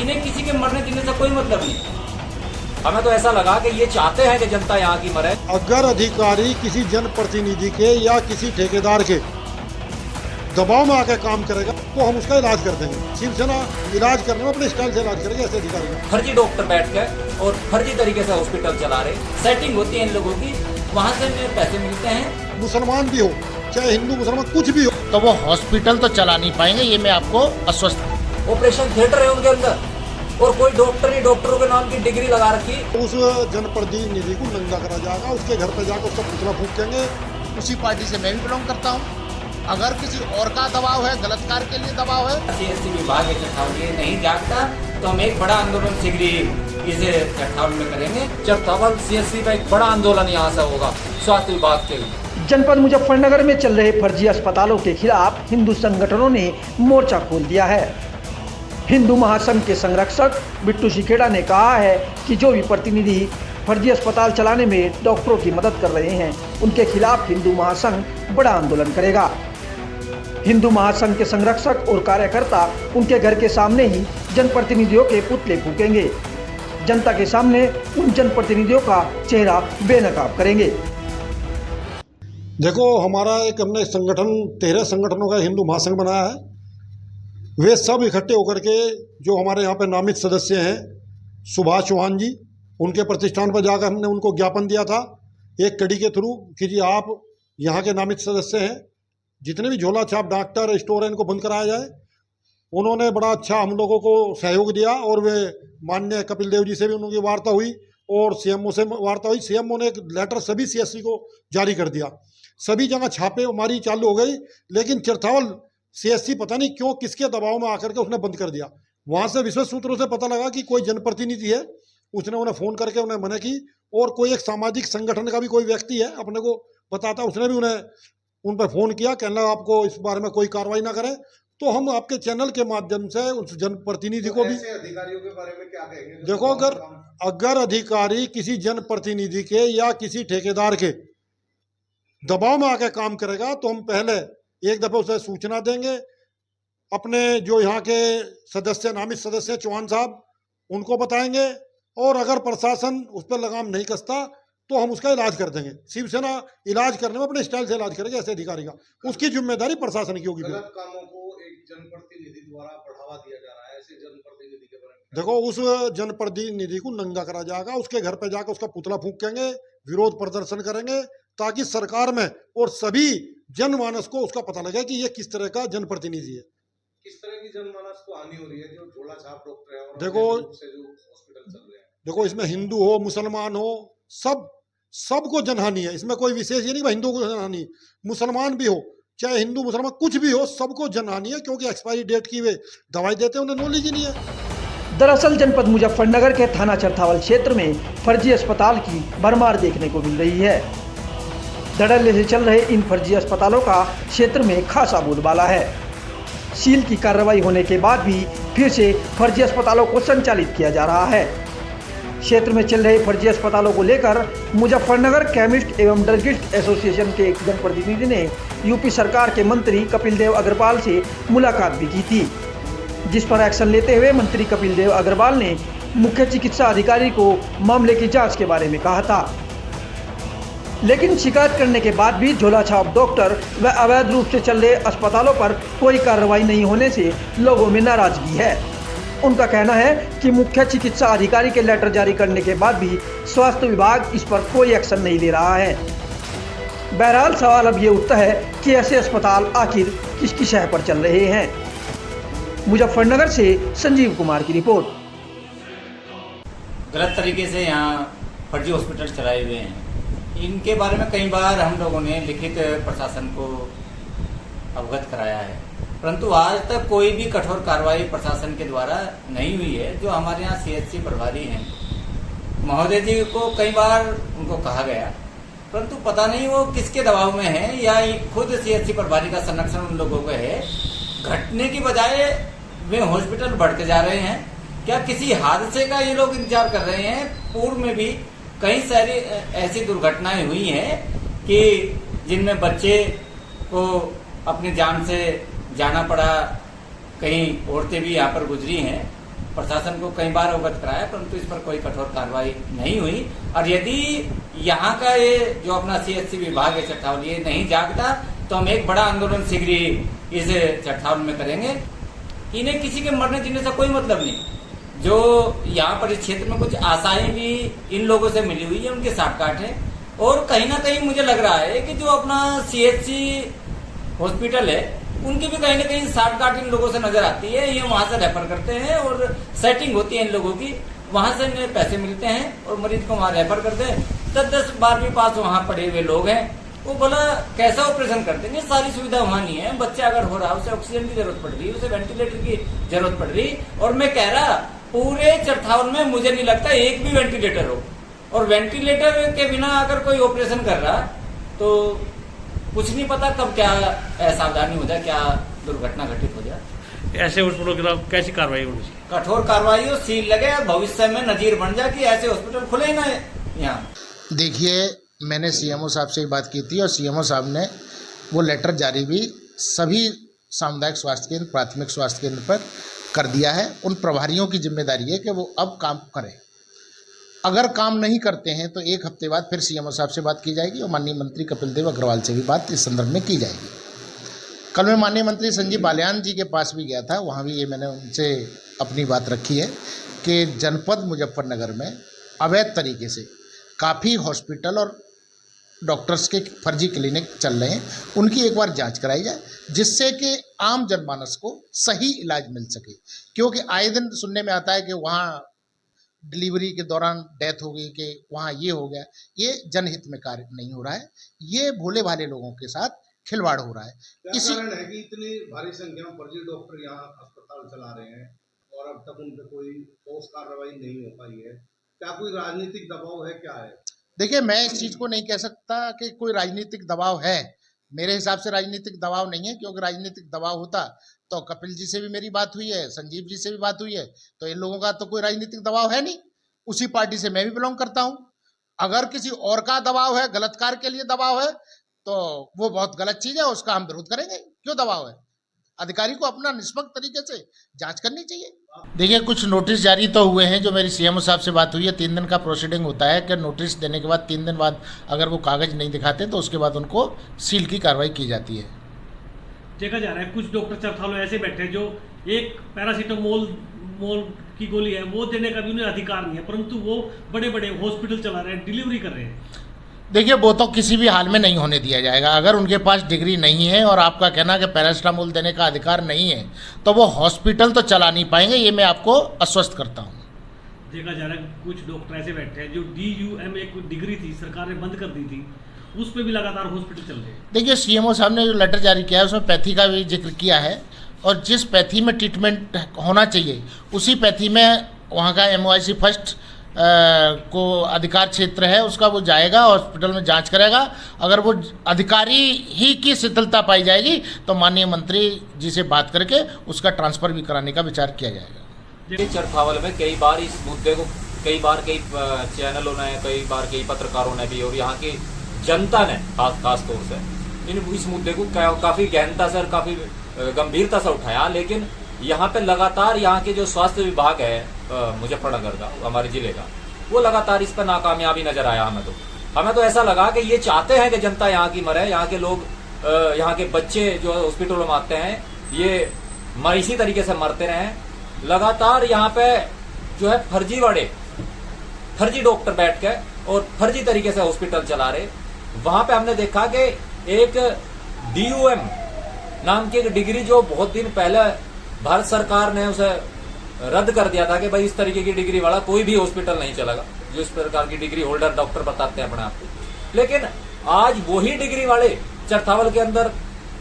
इन्हें किसी के मरने जीने से कोई मतलब नहीं। हमें तो ऐसा लगा कि ये चाहते हैं कि जनता यहाँ की मरे। अगर अधिकारी किसी जनप्रतिनिधि के या किसी ठेकेदार के दबाव में आकर काम करेगा तो हम उसका इलाज कर देंगे। शिवसेना इलाज करने में अपने स्टाइल से इलाज करेगी ऐसे अधिकारी। फर्जी डॉक्टर बैठ गए और फर्जी तरीके से हॉस्पिटल चला रहे, सेटिंग होती है इन लोगों की, वहाँ से इन्हें पैसे मिलते हैं। मुसलमान भी हो चाहे हिंदू मुसलमान कुछ भी हो तो वो हॉस्पिटल तो चला नहीं पाएंगे, ये मैं आपको आश्वस्त। ऑपरेशन थिएटर है उनके अंदर और कोई डॉक्टर ही डॉक्टरों के नाम की डिग्री लगा रखी। उस जनप्रतिनिधि को नंगा करा जाएगा, उसके घर पे जाकर उसका पुतला फूकेंगे। उसी पार्टी से मैं भी बिलोंग करता हूँ। अगर किसी और का दबाव है, गलत कार्य के लिए दबाव है, सीएससी विभाग ये नहीं जागता तो हम एक बड़ा आंदोलन शीघ्र ही इसे चट्टावल में करेंगे। चट्टावल सीएससी का एक बड़ा आंदोलन यहाँ से होगा स्वास्थ्य विभाग के लिए। जनपद मुजफ्फरनगर में चल रहे फर्जी अस्पतालों के खिलाफ हिंदू संगठनों ने मोर्चा खोल दिया है। हिंदू महासंघ के संरक्षक बिट्टू शिखेड़ा ने कहा है कि जो भी प्रतिनिधि फर्जी अस्पताल चलाने में डॉक्टरों की मदद कर रहे हैं उनके खिलाफ हिंदू महासंघ बड़ा आंदोलन करेगा। हिंदू महासंघ के संरक्षक और कार्यकर्ता उनके घर के सामने ही जनप्रतिनिधियों के पुतले फूकेंगे। जनता के सामने उन जनप्रतिनिधियों का चेहरा बेनकाब करेंगे। देखो, हमारा एक हमने संगठन 13 संगठनों का हिंदू महासंघ बनाया है। वे सब इकट्ठे होकर के जो हमारे यहाँ पे नामित सदस्य हैं सुभाष चौहान जी, उनके प्रतिष्ठान पर जाकर हमने उनको ज्ञापन दिया था एक कड़ी के थ्रू कि जी आप यहाँ के नामित सदस्य हैं, जितने भी झोला छाप डॉक्टर स्टोर हैं इनको बंद कराया जाए। उन्होंने बड़ा अच्छा हम लोगों को सहयोग दिया और वे माननीय कपिल देव जी से भी उनकी वार्ता हुई और सीएमओ से वार्ता हुई। सीएमओ ने एक लेटर सभी सीएससी को जारी कर दिया। सभी जगह छापे हमारी चालू हो गई, लेकिन चरथावल सीएससी पता नहीं क्यों किसके दबाव में आकर के उसने बंद कर दिया। वहाँ से विश्वस्त सूत्रों से पता लगा कि कोई जनप्रतिनिधि है, उसने उन्हें फ़ोन करके उन्हें मना की, और कोई एक सामाजिक संगठन का भी कोई व्यक्ति है अपने को बताता, उसने भी उन्हें उन पर फ़ोन किया, कहना आपको इस बारे में कोई कार्रवाई ना करें। तो हम आपके चैनल के माध्यम से उस जनप्रतिनिधि को भी अधिकारियों के बारे में क्या कहेंगे? देखो, अगर अधिकारी किसी जनप्रतिनिधि के या किसी ठेकेदार के दबाव में आकर काम करेगा तो हम पहले एक दफ़े उसे सूचना देंगे। अपने जो यहाँ के सदस्य नामित सदस्य चौहान साहब उनको बताएंगे, और अगर प्रशासन उस पर लगाम नहीं कसता तो हम उसका इलाज कर देंगे। शिवसेना इलाज करने में अपने स्टाइल से इलाज करेगी ऐसे अधिकारी का। उसकी जिम्मेदारी प्रशासन की होगी। गलत कामों को एक जनप्रतिनिधि द्वारा बढ़ावा दिया जा रहा है, ऐसे जनप्रतिनिधि के बारे में देखो, उस जनप्रतिनिधि को नंगा करा जाएगा, उसके घर पे जाकर उसका पुतला फूकेंगे, विरोध प्रदर्शन करेंगे, ताकि सरकार में और सभी जनमानस को उसका पता लगे कि ये किस तरह का जनप्रतिनिधि है। किस तरह की जनमानस को हानि हो रही है जो झोला छाप डॉक्टर है और देखो, से जो हॉस्पिटल चल रहे हैं? देखो, इसमें हिंदू हो मुसलमान हो सबको जनहानि है। इसमें कोई विशेष ये नहीं भाई हिंदू को जनहानि, मुसलमान भी हो चाहे हिंदू मुसलमान कुछ भी हो, सबको जनहानि है, क्योंकि एक्सपायरी डेट की वे दवाई देते हैं, उन्हें नॉलेज ही नहीं है। दरअसल जनपद मुजफ्फरनगर के थाना चरथावल क्षेत्र में फर्जी अस्पताल की भरमार देखने को मिल रही है। धड़ल्ले से चल रहे इन फर्जी अस्पतालों का क्षेत्र में खासा बोलबाला है। सील की कार्रवाई होने के बाद भी फिर से फर्जी अस्पतालों को संचालित किया जा रहा है। क्षेत्र में चल रहे फर्जी अस्पतालों को लेकर मुजफ्फरनगर केमिस्ट एवं ड्रगिस्ट एसोसिएशन के एक जनप्रतिनिधि ने यूपी सरकार के मंत्री कपिल देव अग्रवाल से मुलाकात भी की थी, जिस पर एक्शन लेते हुए मंत्री कपिल देव अग्रवाल ने मुख्य चिकित्सा अधिकारी को मामले की जांच के बारे में कहा था। लेकिन शिकायत करने के बाद भी झोला छाप डॉक्टर व अवैध रूप से चल रहे अस्पतालों पर कोई कार्रवाई नहीं होने से लोगों में नाराजगी है। उनका कहना है कि मुख्य चिकित्सा अधिकारी के लेटर जारी करने के बाद भी स्वास्थ्य विभाग इस पर कोई एक्शन नहीं ले रहा है। बहरहाल सवाल अब ये उठता है कि ऐसे अस्पताल आखिर किसकी शह पर चल रहे हैं। मुजफ्फरनगर से संजीव कुमार की रिपोर्ट। गलत तरीके से यहाँ फर्जी हॉस्पिटल चलाए हुए हैं, इनके बारे में कई बार हम लोगों ने लिखित प्रशासन को अवगत कराया है, परंतु आज तक कोई भी कठोर कार्रवाई प्रशासन के द्वारा नहीं हुई है। जो हमारे यहाँ सीएचसी प्रभारी हैं महोदय जी को कई बार उनको कहा गया, परंतु पता नहीं वो किसके दबाव में है या खुद सीएचसी प्रभारी का संरक्षण उन लोगों को है। घटने की बजाय वे हॉस्पिटल बढ़ते जा रहे हैं। क्या किसी हादसे का ये लोग इंतजार कर रहे हैं? पूर्व में भी कई सारी ऐसी दुर्घटनाएं हुई हैं कि जिनमें बच्चे को अपनी जान से जाना पड़ा, कहीं औरतें भी यहाँ पर गुजरी हैं। प्रशासन को कई बार अवगत कराया, परंतु इस पर कोई कठोर कार्रवाई नहीं हुई। और यदि यहाँ का ये जो अपना CHC विभाग है चरथावल, ये नहीं जागता तो हम एक बड़ा आंदोलन शीघ्र ही इस चरथावल में करेंगे। इन्हें किसी के मरने जीने से कोई मतलब नहीं। जो यहाँ पर इस क्षेत्र में कुछ आशाएं भी इन लोगों से मिली हुई है, उनके साठगांठ है। और कहीं ना कहीं मुझे लग रहा है कि जो अपना CHC हॉस्पिटल है, उनकी भी कहीं ना कहीं साठगांठ इन लोगों से नजर आती है। ये वहां से रेफर करते हैं और सेटिंग होती है इन लोगों की, वहां से इन्हें पैसे मिलते हैं और मरीज को वहां रेफर करते हैं। 10-10 12वीं पास वहां पढ़े हुए लोग हैं, वो भला कैसा ऑपरेशन करते हैं? सारी सुविधा वहां नहीं है। बच्चा अगर हो रहा है, उसे ऑक्सीजन की जरूरत पड़ रही है, उसे वेंटिलेटर की जरूरत पड़ रही। और मैं कह रहा, पूरे चरथावल में मुझे नहीं लगता एक भी वेंटिलेटर हो। और वेंटिलेटर के बिना अगर कोई ऑपरेशन कर रहा तो कुछ नहीं पता कब क्या असावधानी हो जाए, क्या दुर्घटना घटित हो जाए। ऐसे हॉस्पिटलों के खिलाफ कैसी कार्रवाई होनी चाहिए? कठोर कार्रवाई हो, सील लगे, भविष्य में नजीर बन जाए कि ऐसे हॉस्पिटल खुले ही ना यहाँ। देखिए, मैंने CMO साहब से बात की थी और CMO साहब ने वो लेटर जारी भी सभी सामुदायिक स्वास्थ्य केंद्र, प्राथमिक स्वास्थ्य केंद्र पर कर दिया है। उन प्रभारियों की जिम्मेदारी है कि वो अब काम करें। अगर काम नहीं करते हैं तो 1 हफ्ते बाद फिर CMO साहब से बात की जाएगी और माननीय मंत्री कपिल देव अग्रवाल से भी बात इस संदर्भ में की जाएगी। कल मैं माननीय मंत्री संजीव बालियान जी के पास भी गया था, वहाँ भी ये मैंने उनसे अपनी बात रखी है कि जनपद मुजफ्फरनगर में अवैध तरीके से काफ़ी हॉस्पिटल और डॉक्टर्स के फर्जी क्लिनिक चल रहे हैं, उनकी एक बार जांच कराई जाए, जिससे कि आम जनमानस को सही इलाज मिल सके। क्योंकि आए दिन सुनने में आता है कि वहाँ डिलीवरी के दौरान डेथ हो गई, कि वहाँ ये हो गया। ये जनहित में कार्य नहीं हो रहा है, ये भोले भाले लोगों के साथ खिलवाड़ हो रहा है। इसी कारण है कि इतनी भारी संख्या में फर्जी डॉक्टर यहाँ अस्पताल चला रहे हैं और अब तक उन पर कोई ठोस कार्रवाई नहीं हो पाई है। क्या कोई राजनीतिक दबाव है, क्या है? देखिए, मैं इस चीज़ को नहीं कह सकता कि कोई राजनीतिक दबाव है। मेरे हिसाब से राजनीतिक दबाव नहीं है, क्योंकि राजनीतिक दबाव होता तो कपिल जी से भी मेरी बात हुई है, संजीव जी से भी बात हुई है, तो इन लोगों का तो कोई राजनीतिक दबाव है नहीं। उसी पार्टी से मैं भी बिलोंग करता हूं। अगर किसी और का दबाव है, गलत कार्य के लिए दबाव है, तो वो बहुत गलत चीज है, उसका हम विरोध करेंगे। क्यों दबाव है? अधिकारी को अपना निष्पक्ष तरीके से जांच करनी चाहिए। देखिए, कुछ नोटिस जारी तो हुए हैं। जो मेरी CMO साहब से बात हुई है, 3 दिन का प्रोसीडिंग होता है कि नोटिस देने के बाद 3 दिन बाद अगर वो कागज नहीं दिखाते तो उसके बाद उनको सील की कार्रवाई की जाती है। देखा जा रहा है कुछ डॉक्टर चरथावल ऐसे बैठे हैं जो एक पैरासीटामोल की गोली है वो देने का भी उन्हें अधिकार नहीं है, परंतु वो बड़े बड़े हॉस्पिटल चला रहे हैं, डिलीवरी कर रहे हैं। देखिए, वो तो किसी भी हाल में नहीं होने दिया जाएगा। अगर उनके पास डिग्री नहीं है और आपका कहना कि पैरासीटामोल देने का अधिकार नहीं है, तो वो हॉस्पिटल तो चला नहीं पाएंगे, ये मैं आपको आश्वस्त करता हूँ। देखा जा रहा है कुछ डॉक्टर ऐसे बैठे हैं जो DUM एक डिग्री थी, सरकार ने बंद कर दी थी, उस पर भी लगातार हॉस्पिटल चल रहे हैं। देखिए, CMO साहब ने जो लेटर जारी किया है उसमें पैथी का भी जिक्र किया है, और जिस पैथी में ट्रीटमेंट होना चाहिए उसी पैथी में वहाँ का MOIC फर्स्ट को अधिकार क्षेत्र है, उसका वो जाएगा, हॉस्पिटल में जांच करेगा। अगर वो अधिकारी ही की शिथिलता पाई जाएगी तो माननीय मंत्री जी से बात करके उसका ट्रांसफ़र भी कराने का विचार किया जाएगा। चरथावल में कई बार इस मुद्दे को कई चैनलों ने, कई पत्रकारों ने भी और यहाँ की जनता ने खास तौर से इस मुद्दे को काफ़ी गहनता से और काफ़ी गंभीरता से उठाया। लेकिन यहाँ पे लगातार यहाँ के जो स्वास्थ्य विभाग है मुजफ्फरनगर का, हमारे जिले का, वो लगातार इस पर नाकामयाबी नजर आया। हमें तो ऐसा लगा कि ये चाहते हैं कि जनता यहाँ की मरे, यहाँ के लोग, यहाँ के बच्चे जो हॉस्पिटलों में आते हैं ये इसी तरीके से मरते रहे। लगातार यहाँ पे जो है फर्जी डॉक्टर बैठ के और फर्जी तरीके से हॉस्पिटल चला रहे। वहां पे हमने देखा कि एक DUM नाम की एक डिग्री जो बहुत दिन पहले भारत सरकार ने उसे रद्द कर दिया था कि भाई इस तरीके की डिग्री वाला कोई भी हॉस्पिटल नहीं चलेगा, जो इस प्रकार की डिग्री होल्डर डॉक्टर बताते हैं अपने आप को। लेकिन आज वही डिग्री वाले चरथावल के अंदर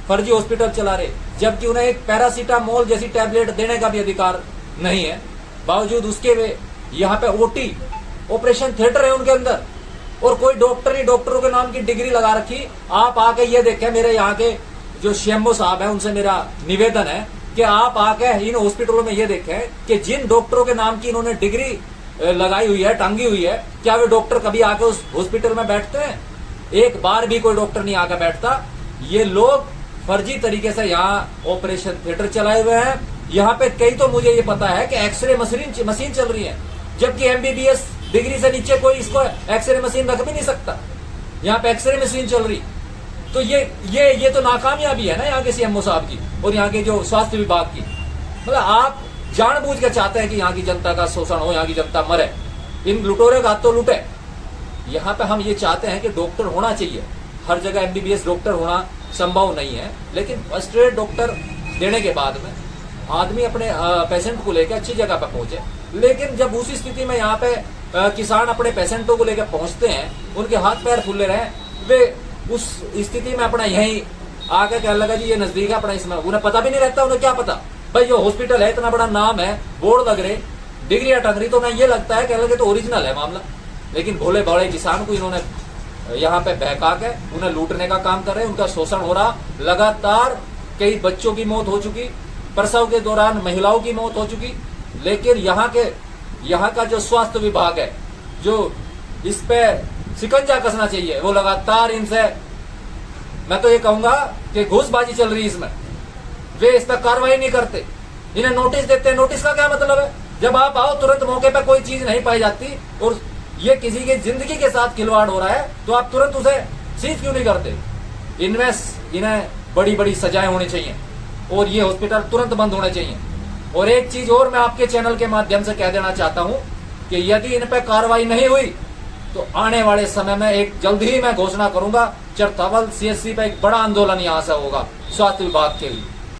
फर्जी हॉस्पिटल चला रहे, जबकि उन्हें एक पैरासीटामोल जैसी टैबलेट देने का भी अधिकार नहीं है। बावजूद उसके वे यहाँ पे OT ऑपरेशन थिएटर है उनके अंदर, और कोई डॉक्टर नहीं, डॉक्टरों के नाम की डिग्री लगा रखी। आप आके ये देखें, मेरे यहाँ के जो CMO साहब है उनसे मेरा निवेदन है कि आप आके इन हॉस्पिटलों में ये देखें कि जिन डॉक्टरों के नाम की इन्होंने डिग्री लगाई हुई है, टांगी हुई है, क्या वे डॉक्टर कभी आके उस हॉस्पिटल में बैठते हैं? एक बार भी कोई डॉक्टर नहीं आकर बैठता। ये लोग फर्जी तरीके से यहाँ ऑपरेशन थिएटर चलाए हुए हैं यहाँ पे कई तो मुझे ये पता है कि एक्सरे मशीन चल रही है, जबकि एमबीबीएस डिग्री से नीचे कोई इसको एक्सरे मशीन रख भी नहीं सकता। यहाँ पे एक्सरे मशीन चल रही, तो ये तो नाकामयाबी है ना यहाँ के सीएमओ साहब की और यहाँ के जो स्वास्थ्य विभाग की। मतलब आप जानबूझ के चाहते हैं कि यहाँ की जनता का शोषण हो, यहाँ की जनता मरे, इन लुटोरे का तो लुटे। यहाँ पे हम ये चाहते हैं कि डॉक्टर होना चाहिए, हर जगह एमबीबीएस डॉक्टर होना संभव नहीं है, लेकिन फर्स्ट एड डॉक्टर देने के बाद में आदमी अपने पेशेंट को लेकर अच्छी जगह पर पहुंचे। लेकिन जब उसी स्थिति में यहाँ पे किसान अपने पेशेंटों को लेकर पहुंचते हैं, उनके हाथ पैर फूले रहे, वे उस स्थिति में अपना यही आगे कहने लगा जी ये नजदीक है अपना, इसमें उन्हें पता भी नहीं रहता, उन्हें क्या पता भाई जो हॉस्पिटल है इतना बड़ा नाम है, बोर्ड लग रहे, डिग्री टंग रही, तो उन्हें ये लगता है कहने लगे तो ओरिजिनल है मामला। लेकिन भोले बड़े किसान को इन्होंने यहाँ पे बहका के उन्हें लूटने का काम कर रहे हैं, उनका शोषण हो रहा। लगातार कई बच्चों की मौत हो चुकी, प्रसव के दौरान महिलाओं की मौत हो चुकी। लेकिन यहाँ का जो स्वास्थ्य विभाग है, जो इस पे शिकंजा कसना चाहिए, वो लगातार इनसे, मैं तो ये कहूंगा कि घूसबाजी चल रही है इसमें। वे इस पर कार्रवाई नहीं करते, इन्हें नोटिस देते हैं। नोटिस का क्या मतलब है? जब आप आओ तुरंत मौके पर कोई चीज नहीं पाई जाती और ये किसी की जिंदगी के साथ खिलवाड़ हो रहा है, तो आप तुरंत उसे सीज क्यों नहीं करते? इन्हें बड़ी बड़ी सजाएं होनी चाहिए और ये हॉस्पिटल तुरंत बंद होने चाहिए। और एक चीज और मैं आपके चैनल के माध्यम से कह देना चाहता हूं कि यदि इन पर कार्रवाई नहीं हुई तो आने वाले समय में एक जल्द ही मैं घोषणा करूंगा, चरथावल सीएचसी पे एक बड़ा आंदोलन यहां से होगा स्वास्थ्य विभाग के लिए।